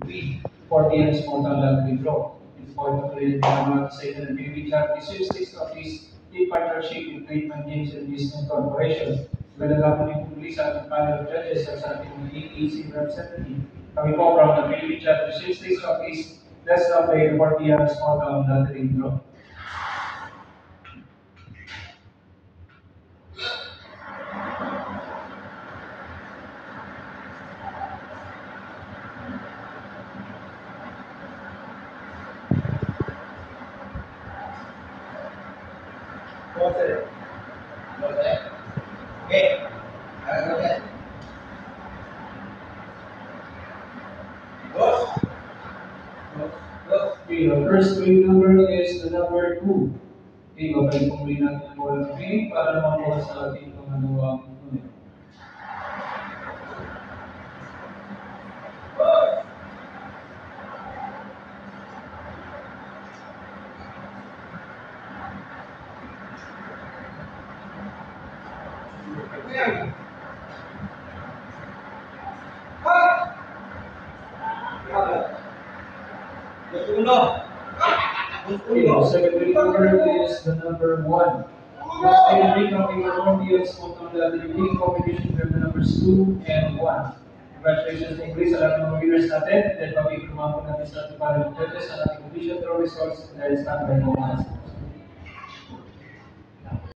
3, 40 and small land draw. In point of reading the second and PB chart, the sweepstakes of this deep partnership with Treatment Games and Business Corporation. Malalaman ni Pugli sa ating panel of judges at sa ating AEC representative. Kami po from the PB chart, the sweepstakes of this let's now play the 40 and small land draw. Okay, the first green number is the number 2. Okay, babalik po muli natin ang walang green para naman po sa ating pangalawang unit. Okay, the second green number is the number 1. Next time, we come in the Romeo Smoke the beginning competition with the numbers 2 and 1. Congratulations English sa lahat ng mga winners natin. And then, pag-ikumapon natin sa ating panel of judges, sa ating competition through results, and that is not by no